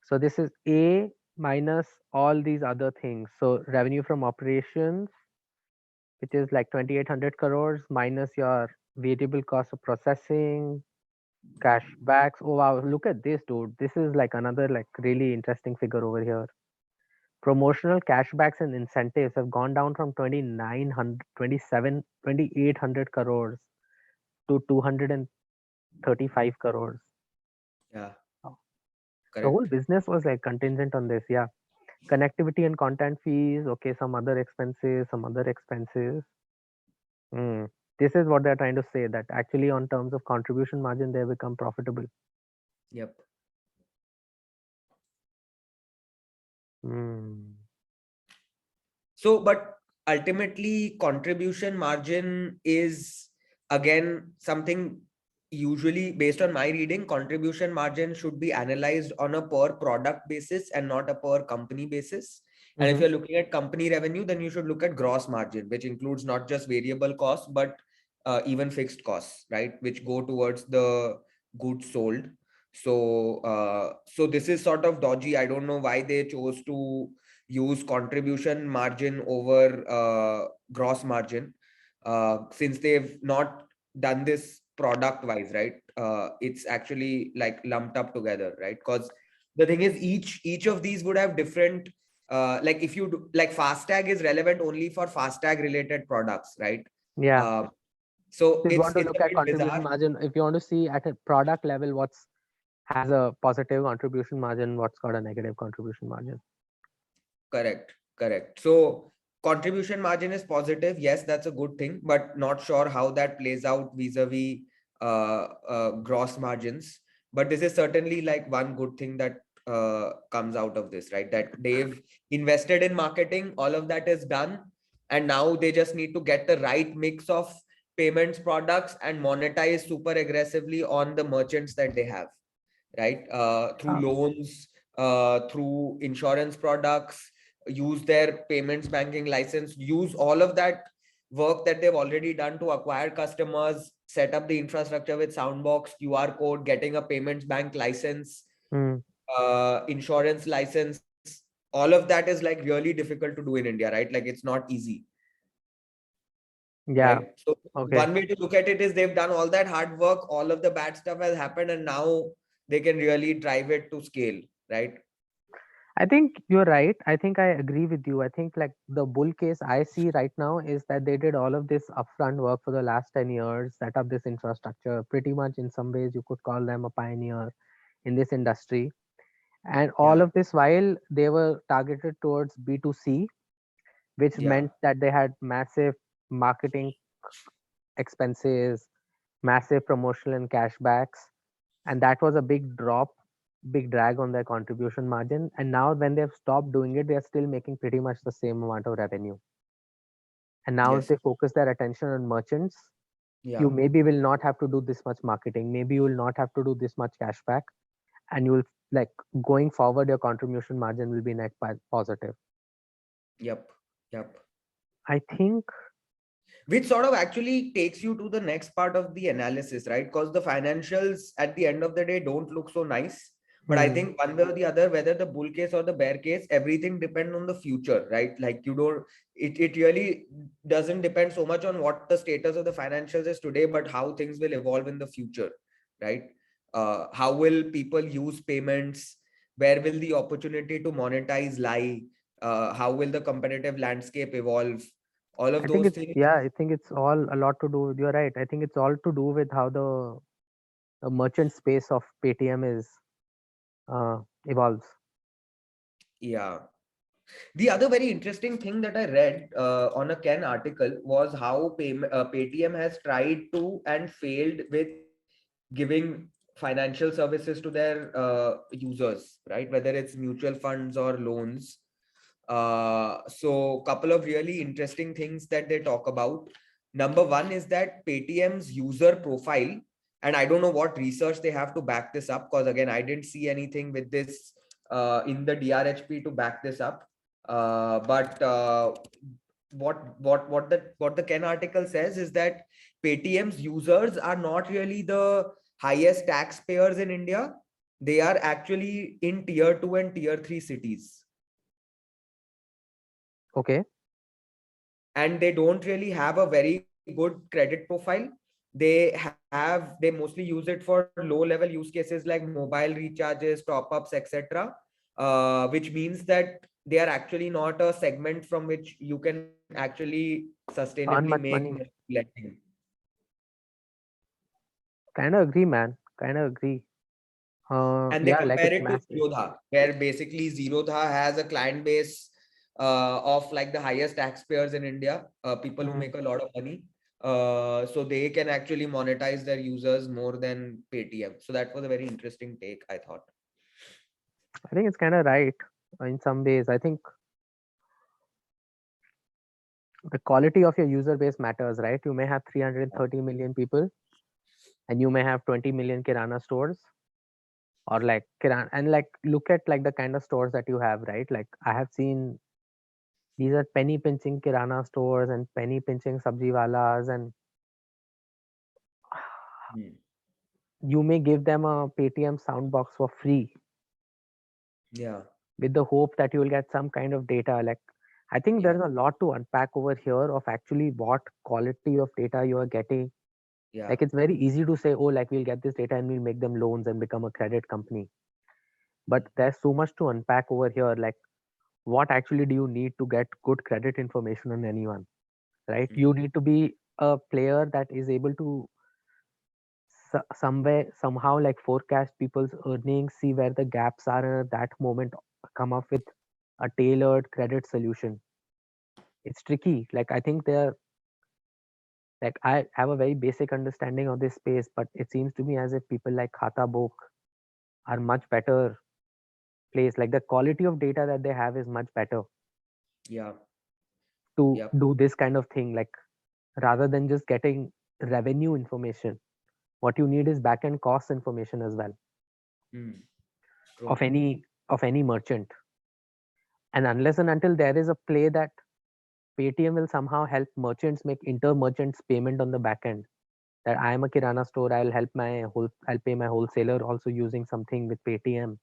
So this is A minus all these other things. So revenue from operations, which is like 2,800 crores, minus your variable cost of processing, cashbacks. Oh wow, look at this, dude. This is like another like really interesting figure over here. Promotional cashbacks and incentives have gone down from 2,800 crores to 235 crores. Yeah. The whole business was like contingent on this. Yeah. Connectivity and content fees. Okay. Some other expenses. This is what they're trying to say, that actually on terms of contribution margin, they become profitable. Yep. So, but ultimately contribution margin is again something, usually based on my reading, contribution margin should be analyzed on a per product basis and not a per company basis. And if you're looking at company revenue, then you should look at gross margin, which includes not just variable costs, but even fixed costs, right? Which go towards the goods sold. So, so this is sort of dodgy. I don't know why they chose to use contribution margin over gross margin, since they've not done this product wise, right? It's actually like lumped up together, right? Because the thing is, each of these would have different, like if you do, like FASTag is relevant only for FASTag related products, right? Yeah. So If you want to it's look a at bit contribution bizarre. margin, if you want to see at a product level what's has a positive contribution margin, what's got a negative contribution margin. Correct. So contribution margin is positive. Yes, that's a good thing, but not sure how that plays out vis-a-vis gross margins. But this is certainly like one good thing that comes out of this, right? That they've invested in marketing, all of that is done. And now they just need to get the right mix of payments products and monetize super aggressively on the merchants that they have, right? Through loans, through insurance products, use their payments banking license, use all of that work that they've already done to acquire customers, set up the infrastructure with Soundbox, QR code, getting a payments bank license, insurance license. All of that is like really difficult to do in India, right? Like it's not easy. Yeah. Right. So Okay. one way to look at it is they've done all that hard work, all of the bad stuff has happened, and now they can really drive it to scale, right? I think you're right. I think I agree with you. I think like the bull case I see right now is that they did all of this upfront work for the last 10 years, set up this infrastructure. Pretty much in some ways, you could call them a pioneer in this industry. And all Yeah. of this while they were targeted towards B2C, which Yeah. meant that they had massive marketing expenses, massive promotional and cashbacks. And that was a big drop, big drag on their contribution margin. And now, when they've stopped doing it, they're still making pretty much the same amount of revenue. And now, if Yes. they focus their attention on merchants, Yeah. you maybe will not have to do this much marketing. Maybe you will not have to do this much cashback. And you will, like, going forward, your contribution margin will be net positive. Yep. Yep. I think, Which sort of actually takes you to the next part of the analysis, right? Because the financials at the end of the day don't look so nice. But I think one way or the other, whether the bull case or the bear case, everything depends on the future, right? Like you don't, it really doesn't depend so much on what the status of the financials is today, but how things will evolve in the future, right? How will people use payments? Where will the opportunity to monetize lie? How will the competitive landscape evolve? All of I think those it's, things. yeah, I think it's all a lot to do with, you're right. I think it's all to do with how the merchant space of Paytm is evolves. Yeah. The other very interesting thing that I read on a Ken article was how Paytm has tried to and failed with giving financial services to their users, right? Whether it's mutual funds or loans. So couple of really interesting things that they talk about. Number one is that Paytm's user profile, and I don't know what research they have to back this up, because again, I didn't see anything with this in the DRHP to back this up. But what the Ken article says is that Paytm's users are not really the highest taxpayers in India. They are actually in tier 2 and tier 3 cities. Okay. And they don't really have a very good credit profile. They mostly use it for low level use cases like mobile recharges, top ups, etc., which means that they are actually not a segment from which you can actually Earn sustainably much make money. lending. Kind of agree, man. Kind of agree. And they Yeah, like compare it's it to massive. Zerodha, where basically Zerodha has a client base of like the highest taxpayers in India, people who make a lot of money. So they can actually monetize their users more than Paytm. So that was a very interesting take, I thought. I think it's kind of right in some ways. I think the quality of your user base matters, right? You may have 330 million people and you may have 20 million Kirana stores, or like Kirana, and like look at like the kind of stores that you have, right? Like I have seen these are penny pinching Kirana stores and penny pinching sabji walas, and you may give them a Paytm Soundbox for free Yeah. with the hope that you will get some kind of data. Like, I think Yeah. there's a lot to unpack over here of actually what quality of data you are getting. Yeah. Like, it's very easy to say, oh, like we'll get this data and we'll make them loans and become a credit company. But there's so much to unpack over here. Like, what actually do you need to get good credit information on anyone, right? You need to be a player that is able to somewhere somehow like forecast people's earnings, see where the gaps are, and at that moment come up with a tailored credit solution. It's tricky. Like I think they're like I have a very basic understanding of this space, but it seems to me as if people like Khata Book are much better placed. Like the quality of data that they have is much better Yeah. to Yep. do this kind of thing. Like rather than just getting revenue information. What you need is back-end cost information as well Hmm. of True. any merchant. And unless and until there is a play that Paytm will somehow help merchants make inter-merchants payment on the back end. That I am a Kirana store, I'll pay my wholesaler also using something with Paytm.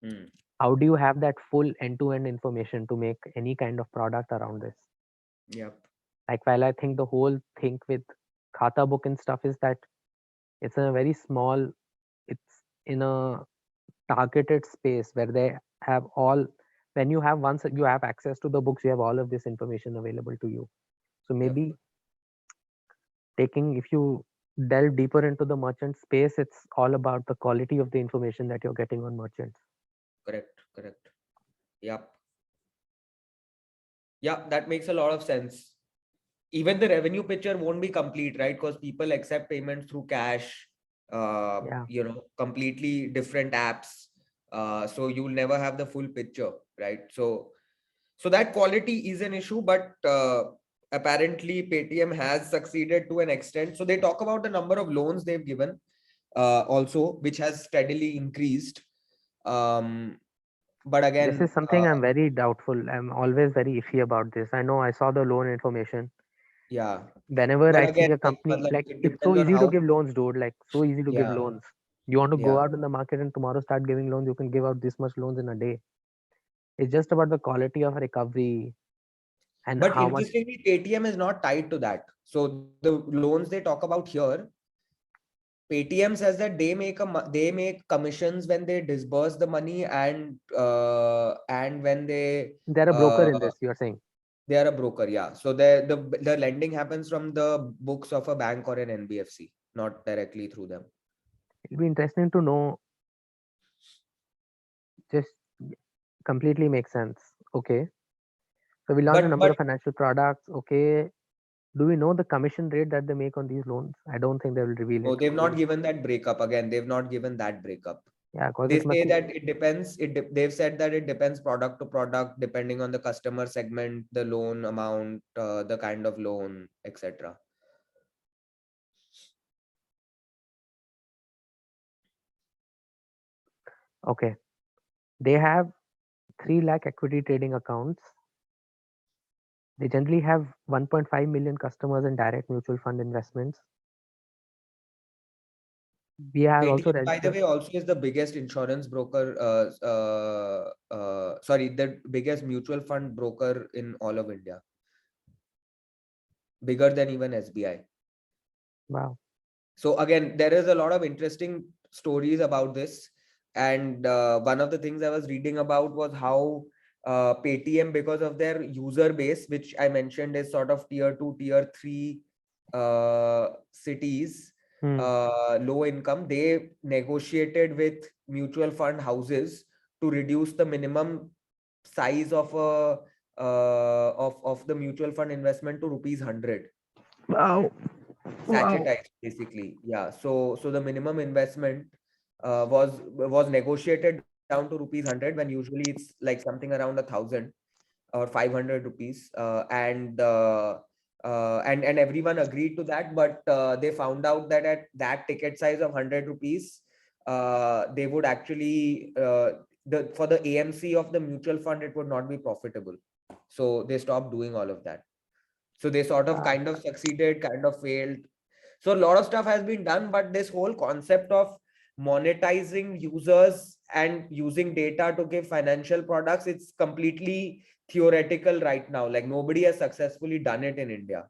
Hmm. How do you have that full end-to-end information to make any kind of product around this? Yep. Like while I think the whole thing with Khata book and stuff is that it's a very small, it's in a targeted space where they have all, when you have once you have access to the books, you have all of this information available to you. So Yep. maybe taking, if you delve deeper into the merchant space, it's all about the quality of the information that you're getting on merchants. Correct. Correct. Yep. Yeah, that makes a lot of sense. Even the revenue picture won't be complete, right? Because people accept payments through cash, Yeah. completely different apps. So you'll never have the full picture, right? So that quality is an issue, but apparently Paytm has succeeded to an extent. So they talk about the number of loans they've given, also, which has steadily increased. But This again, is something I'm very doubtful. I'm always very iffy about this. I know I saw the loan information. yeah. Whenever But I see again, a company, like it it's so depends on easy to how. give loans, dude. Like so easy to give Yeah. loans. You want to go Yeah. out in the market and tomorrow start giving loans, you can give out this much loans in a day. It's just about the quality of recovery and But how much. interestingly, Paytm is not tied to that. So the loans they talk about here, Paytm says that they make commissions when they disburse the money, and when They're a broker uh, in this, you're saying. they are a broker. Yeah. So the lending happens from the books of a bank or an NBFC, not directly through them. It'll be interesting to know. Just completely makes sense. Okay. So we learned a number But of financial products. Okay. Do we know the commission rate that they make on these loans? I don't think they will reveal no, it. they've Okay. not given that breakup. Again, they've not given that breakup. Yeah, because They it must say be. that it depends. They've said that it depends product to product, depending on the customer segment, the loan amount, the kind of loan, etc. Okay. They have 3 lakh equity trading accounts. They generally have 1.5 million customers in direct mutual fund investments. We have also Paytm, by the registered. way, also is the biggest insurance broker. Sorry, the biggest mutual fund broker in all of India, bigger than even SBI. Wow. So again, there is a lot of interesting stories about this. And one of the things I was reading about was how Paytm, because of their user base, which I mentioned is sort of tier 2, tier 3 cities, Hmm. low income, they negotiated with mutual fund houses to reduce the minimum size of a of the mutual fund investment to rupees 100. Wow. Wow. Sachetized, basically. Yeah. So the minimum investment was negotiated down to rupees 100, when usually it's like something around 1,000 or 500 rupees, and everyone agreed to that, but they found out that at that ticket size of 100 rupees, they would actually for the AMC of the mutual fund, it would not be profitable, so they stopped doing all of that. So they sort of Wow. kind of succeeded, kind of failed. So a lot of stuff has been done, but this whole concept of monetizing users and using data to give financial products, it's completely theoretical right now. Like nobody has successfully done it in India,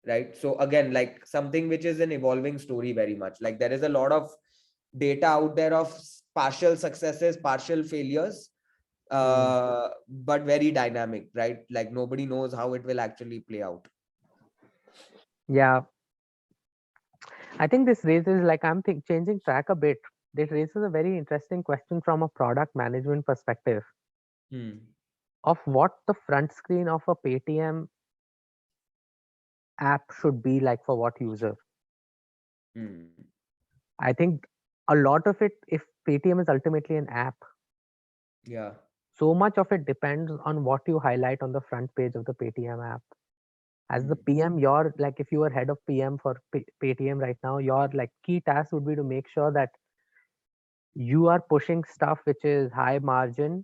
right? So again, like something which is an evolving story very much. Like there is a lot of data out there of partial successes, partial failures, Hmm. but very dynamic, right? Like nobody knows how it will actually play out. Yeah. I think this raises, like, changing track a bit. This raises a very interesting question from a product management perspective Hmm. of what the front screen of a Paytm app should be like for what user. Hmm. I think a lot of it, if Paytm is ultimately an app, Yeah. so much of it depends on what you highlight on the front page of the Paytm app. As the PM, your like if you are head of PM for Paytm right now, your like key task would be to make sure that you are pushing stuff which is high margin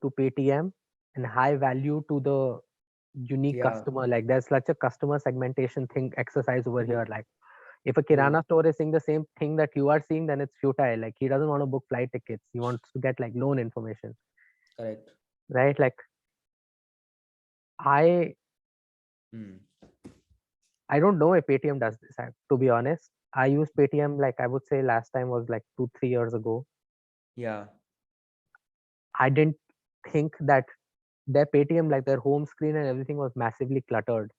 to Paytm and high value to the unique Yeah, customer. Like there's such a customer segmentation thing exercise over here. Like if a true. Kirana store is seeing the same thing that you are seeing, then it's futile. Like he doesn't want to book flight tickets. He wants to get like loan information, Correct. right? Like I Hmm. I don't know if Paytm does this. To be honest, I used Paytm like I would say last time was like 2-3 years ago. Yeah. I didn't think that their Paytm, like their home screen and everything, was massively cluttered.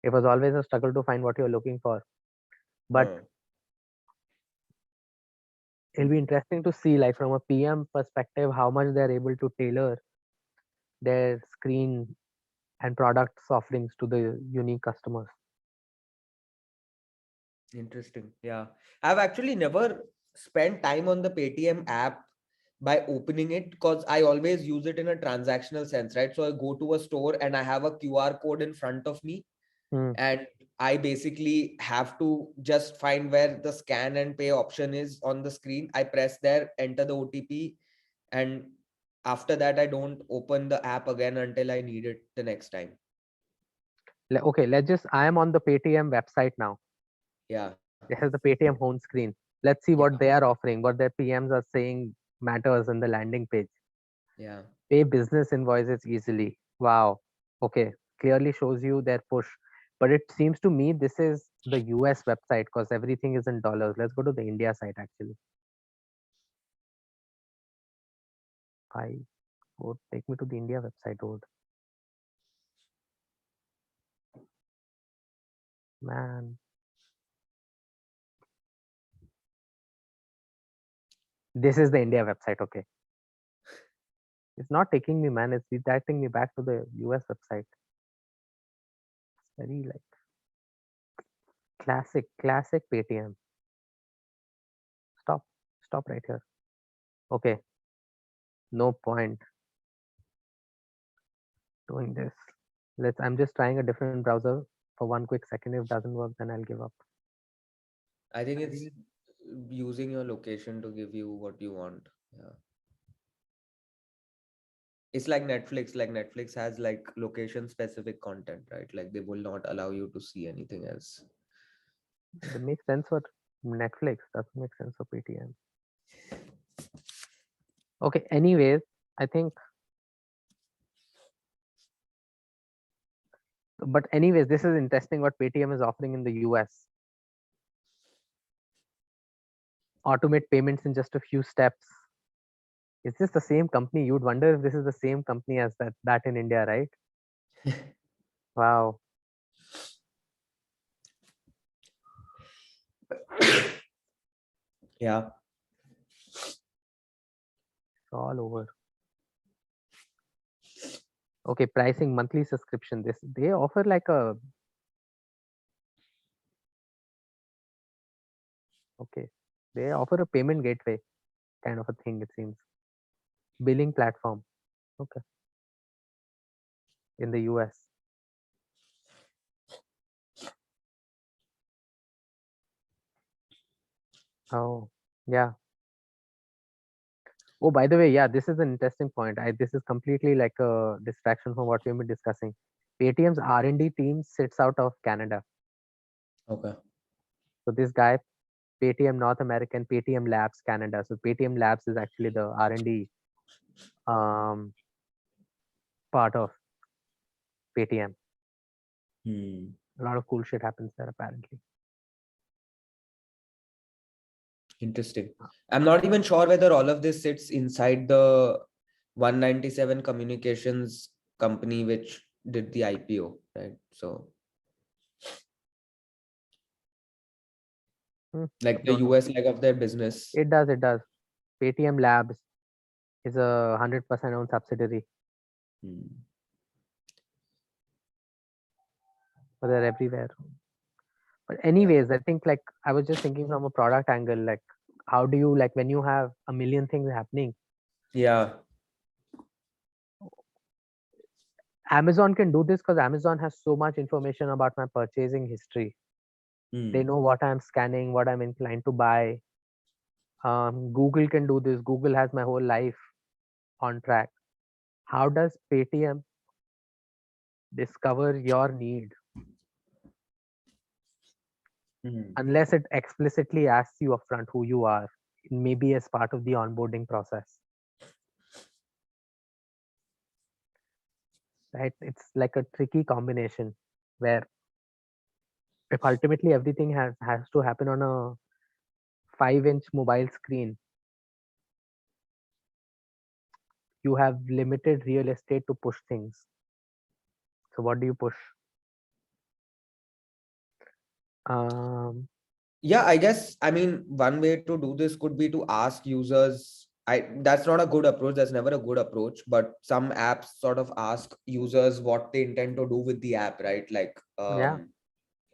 It was always a struggle to find what you're looking for. But Huh. it'll be interesting to see, like from a PM perspective, how much they're able to tailor their screen and products offerings to the unique customers. Interesting. Yeah. I've actually never spent time on the Paytm app by opening it because I always use it in a transactional sense, right? So I go to a store and I have a QR code in front of me, Hmm. and I basically have to just find where the scan and pay option is on the screen. I press there, enter the OTP, and after that, I don't open the app again until I need it the next time. Okay, I am on the Paytm website now. Yeah. This is the Paytm home screen. Let's see Yeah. what they are offering, what their PMs are saying matters in the landing page. Yeah. Pay business invoices easily. Wow. Okay. Clearly shows you their push. But it seems to me this is the US website because everything is in dollars. Let's go to the India site actually. I would take me to the India website, would. Man. This is the India website, okay. It's not taking me, man. It's redirecting me back to the US website. It's very like classic Paytm. Stop. Stop right here. Okay. No point doing this. I'm just trying a different browser for one quick second. If it doesn't work, then I'll give up. I think it's using your location to give you what you want. Yeah. It's like Netflix. Like Netflix has like location specific content, right? Like they will not allow you to see anything else. That makes sense for Netflix. Doesn't make sense for Paytm. Okay. Anyways, I think. But anyways, this is interesting what Paytm is offering in the US. Automate payments in just a few steps. Is this the same company? You'd wonder if this is the same company as that in India, right? Wow. Yeah. It's all over. Okay, pricing monthly subscription. This they offer like a okay. They offer a payment gateway kind of a thing, it seems. Billing platform. Okay. In the US. Oh, yeah. Oh, by the way, yeah, this is an interesting point. This is completely like a distraction from what we've been discussing. Paytm's R&D team sits out of Canada. Okay. So this guy, Paytm North American, Paytm Labs Canada. So Paytm Labs is actually the R&D um, part of Paytm. Hmm. A lot of cool shit happens there apparently. Interesting. I'm not even sure whether all of this sits inside the 197 Communications company which did the IPO, right? So like the Don't know. US leg of their business. It does. It does. Paytm Labs is a 100% owned subsidiary. Hmm. But they're everywhere. But Yeah. anyways, I think like I was just thinking from a product angle, like how do you like when you have a million things happening, Yeah. Amazon can do this because Amazon has so much information about my purchasing history. They know what I'm scanning, what I'm inclined to buy. Google can do this. Google has my whole life on track. How does Paytm discover your need unless it explicitly asks you upfront who you are, maybe as part of the onboarding process? Right? It's like a tricky combination where if ultimately everything has to happen on a 5-inch mobile screen, you have limited real estate to push things. So what do you push? Um, Yeah, I guess, I mean, one way to do this could be to ask users. That's not a good approach. That's never a good approach. But some apps sort of ask users what they intend to do with the app, right? yeah,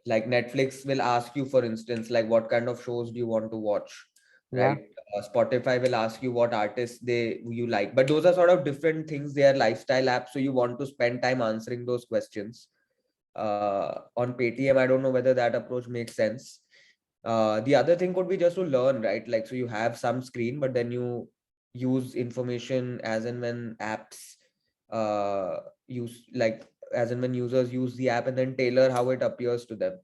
Like Netflix will ask you, for instance, like what kind of shows do you want to watch, yeah, right? Spotify will ask you what artists you like. But those are sort of different things. They are lifestyle apps, so you want to spend time answering those questions. On Paytm, I don't know whether that approach makes sense. The other thing could be just to learn, right? Like, so you have some screen, but then you use information as and when apps use, like, as and when users use the app, and then tailor how it appears to them.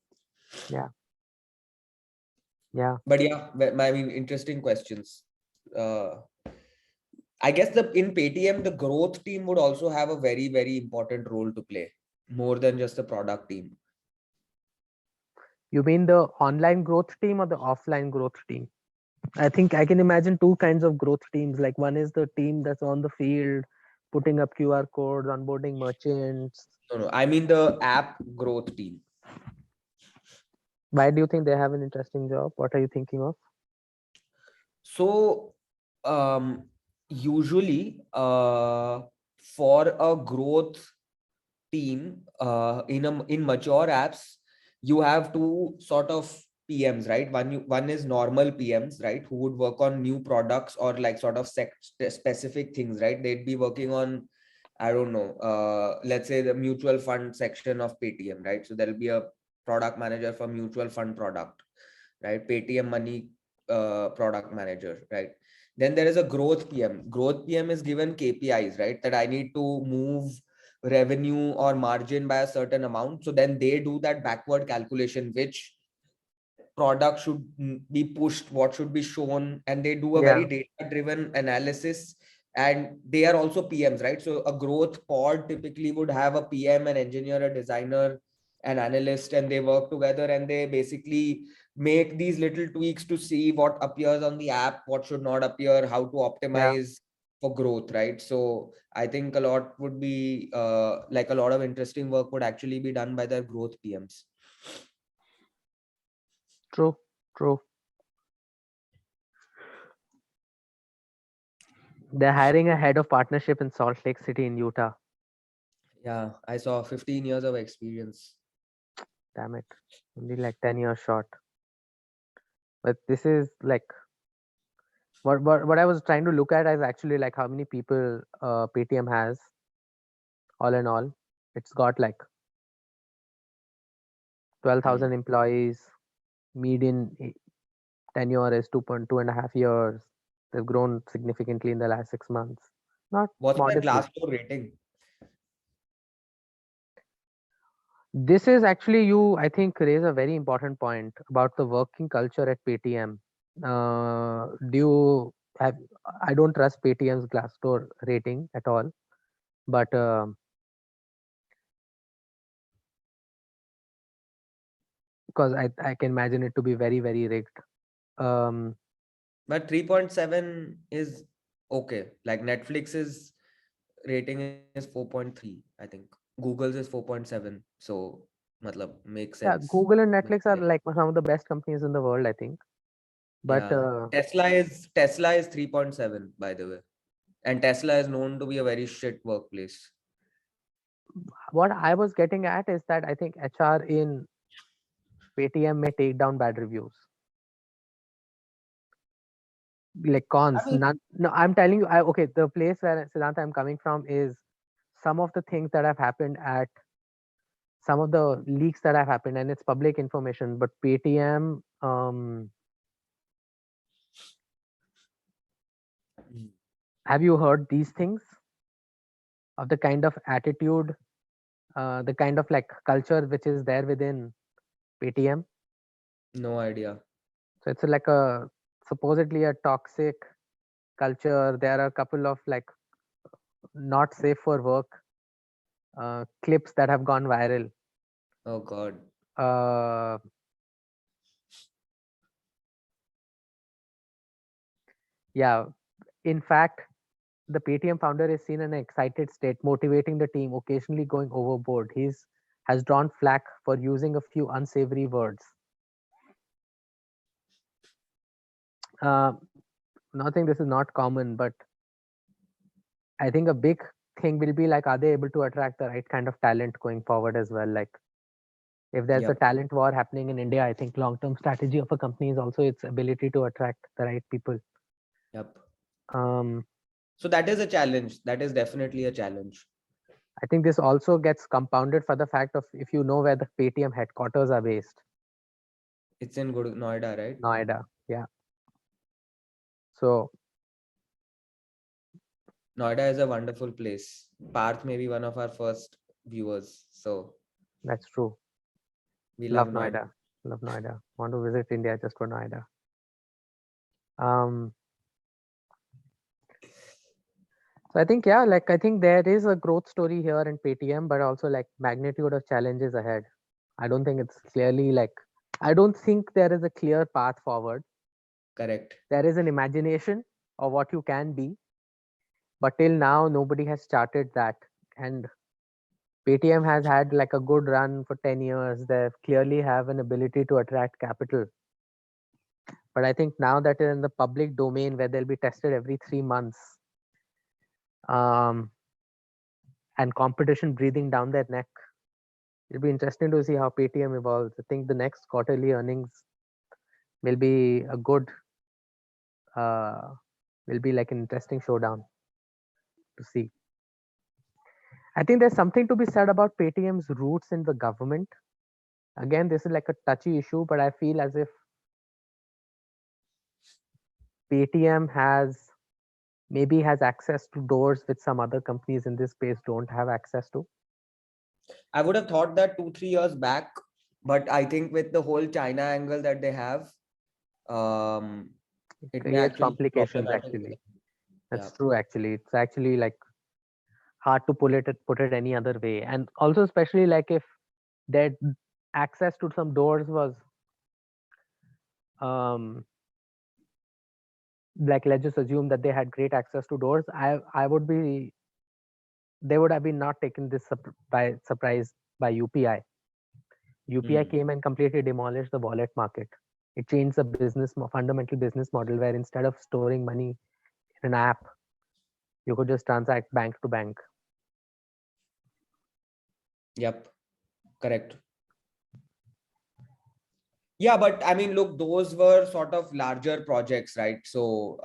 yeah, yeah. But yeah, I mean, interesting questions. I guess in Paytm, the growth team would also have a very, very important role to play, more than just the product team. You mean the online growth team or the offline growth team? I think I can imagine two kinds of growth teams. Like one is the team that's on the field, putting up QR codes, onboarding merchants. No, I mean the app growth team. Why do you think they have an interesting job? What are you thinking of? So, usually, for a growth team, in mature apps, you have two sort of PMs, right? One is normal PMs, right, who would work on new products or like sort of specific things, right? They'd be working on, I don't know, let's say the mutual fund section of Paytm, right? So there'll be a product manager for mutual fund product, right? Paytm Money product manager, right? Then there is a growth PM. Growth PM is given KPIs, right? That I need to move revenue or margin by a certain amount. So then they do that backward calculation, which product should be pushed, what should be shown, and they do a Yeah, very data driven analysis. And they are also PMs, right? So a growth pod typically would have a PM, an engineer, a designer, an analyst, and they work together and they basically make these little tweaks to see what appears on the app, what should not appear, how to yeah, optimize for growth, right? So I think a lot would be like a lot of interesting work would actually be done by their growth PMs. true, true. They're hiring a head of partnership in Salt Lake City in Utah. Yeah, I saw 15 years of experience. Damn it. Only like 10 years short. But this is like what I was trying to look at is actually like how many people Paytm has all in all. It's got like 12,000 employees. Median tenure is 2.2.5 years. They've grown significantly in the last 6 months. Not What's their modestly. Glassdoor rating? This is actually you, I think, raise a very important point about the working culture at Paytm. Do you have? I don't trust Paytm's Glassdoor rating at all, but because I can imagine it to be very very rigged. Um, But 3.7 is okay. Like Netflix's rating is 4.3, I think. Google's is 4.7. So, matlab, makes yeah, sense. Google and Netflix are like some of the best companies in the world, I think. But Yeah. Tesla is 3.7, by the way. And Tesla is known to be a very shit workplace. what I was getting at is that I think HR in Paytm may take down bad reviews. Like cons, I mean, none. No, I'm telling you. Okay, the place where Siddhanta I'm coming from is some of the things that have happened at some of the leaks that have happened, and it's public information, but Paytm, have you heard these things of the kind of attitude, the kind of like culture which is there within Paytm? No idea. So it's like a supposedly a toxic culture. There are a couple of like not safe for work clips that have gone viral. Oh God. Uh, yeah, in fact, the Paytm founder is seen in an excited state, motivating the team, occasionally going overboard. He's has drawn flack for using a few unsavory words. Uh, Nothing. This is not common, but I think a big thing will be like, are they able to attract the right kind of talent going forward as well? Like, if there's a Yep. talent war happening in India, I think long-term strategy of a company is also its ability to attract the right people. Yep. Um, So that is a challenge. That is definitely a challenge. I think this also gets compounded for the fact of if you know where the Paytm headquarters are based, It's in good Noida, right? Noida. Yeah. So Noida is a wonderful place. Parth may be one of our first viewers. So that's true. we Love love Noida. Noida. Love Noida. Want to visit India just for Noida. Um, so I think, yeah, like I think there is a growth story here in Paytm, but also like magnitude of challenges ahead. I don't think it's clearly like, I don't think there is a clear path forward. Correct. There is an imagination of what you can be, but till now nobody has started that. And Paytm has had like a good run for 10 years. They clearly have an ability to attract capital. But I think now that is in the public domain where they'll be tested every 3 months, um, and competition breathing down their neck, it'll be interesting to see how Paytm evolves. I think the next quarterly earnings will be a good, uh, will be like an interesting showdown to see. I think there's something to be said about Paytm's roots in the government. Again, this is like a touchy issue, but I feel as if Paytm maybe has access to doors which some other companies in this space don't have access to. I would have thought that 2-3 years back, but I think with the whole China angle that they have, It it may creates actually be complications problematic. actually. Yeah. That's true actually. It's actually like hard to put it any other way. And also especially like if that access to some doors was um like let's just assume that they had great access to doors, I would be they would have been not taken this by surprise by UPI. UPI Hmm. came and completely demolished the wallet market. It changed the fundamental business model where instead of storing money in an app, you could just transact bank to bank. Yep. Correct. Yeah, but I mean, look, those were sort of larger projects, right? So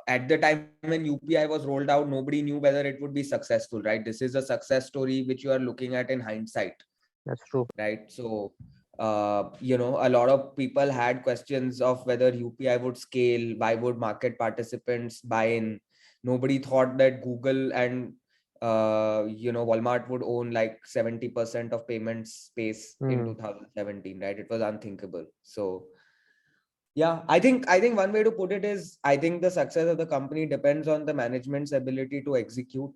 at the time when UPI was rolled out, nobody knew whether it would be successful, right? This is a success story which you are looking at in hindsight, That's true. right? So, a lot of people had questions of whether UPI would scale, why would market participants buy in? Nobody thought that Google and Walmart would own like 70% of payment space in Hmm. 2017, right? It was unthinkable. So yeah, I think one way to put it is I think the success of the company depends on the management's ability to execute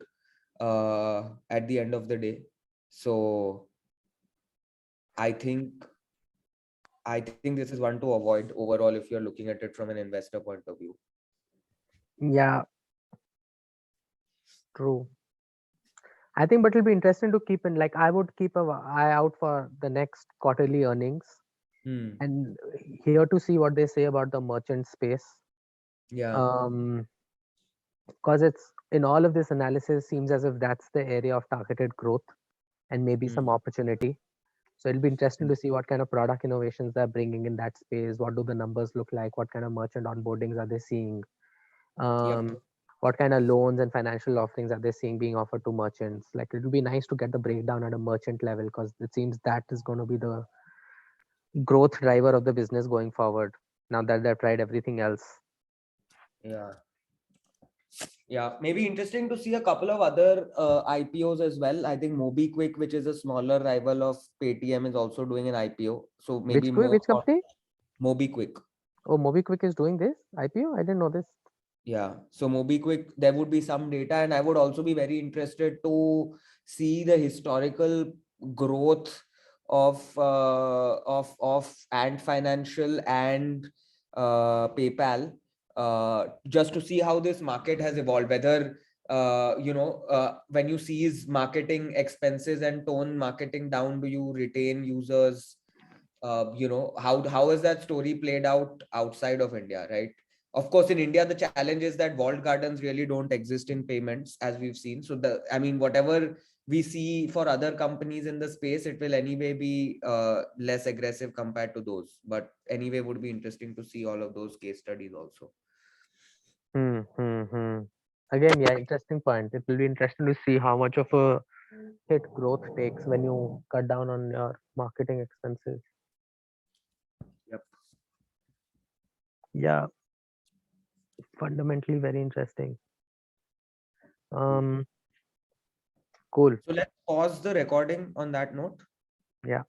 at the end of the day. So I think this is one to avoid overall if you're looking at it from an investor point of view. Yeah, true. I think, but it'll be interesting to keep in. Like, I would keep a eye out for the next quarterly earnings Hmm. and here to see what they say about the merchant space. Yeah. Um, because it's in all of this analysis seems as if that's the area of targeted growth and maybe Hmm. some opportunity. So it'll be interesting to see what kind of product innovations they're bringing in that space. What do the numbers look like? What kind of merchant onboardings are they seeing? Yep. what kind of loans and financial offerings are they seeing being offered to merchants? Like it would be nice to get the breakdown at a merchant level, because it seems that is going to be the growth driver of the business going forward, now that they've tried everything else. Yeah. Yeah, maybe interesting to see a couple of other IPOs as well. I think MobiKwik, which is a smaller rival of Paytm, is also doing an IPO. So maybe more Which company? MobiKwik. Oh, MobiKwik is doing this IPO? I didn't know this. Yeah, so MobiKwik, there would be some data, and I would also be very interested to see the historical growth of Ant Financial and PayPal, just to see how this market has evolved. Whether when you seize marketing expenses and tone marketing down, do you retain users? How has that story played out outside of India, right? Of course, in India, the challenge is that walled gardens really don't exist in payments, as we've seen. So whatever we see for other companies in the space, it will anyway be less aggressive compared to those. But anyway, would be interesting to see all of those case studies also. Again, yeah, interesting point. It will be interesting to see how much of a hit growth takes when you cut down on your marketing expenses. Yep. Yeah, fundamentally very interesting. Cool. So let's pause the recording on that note. Yeah.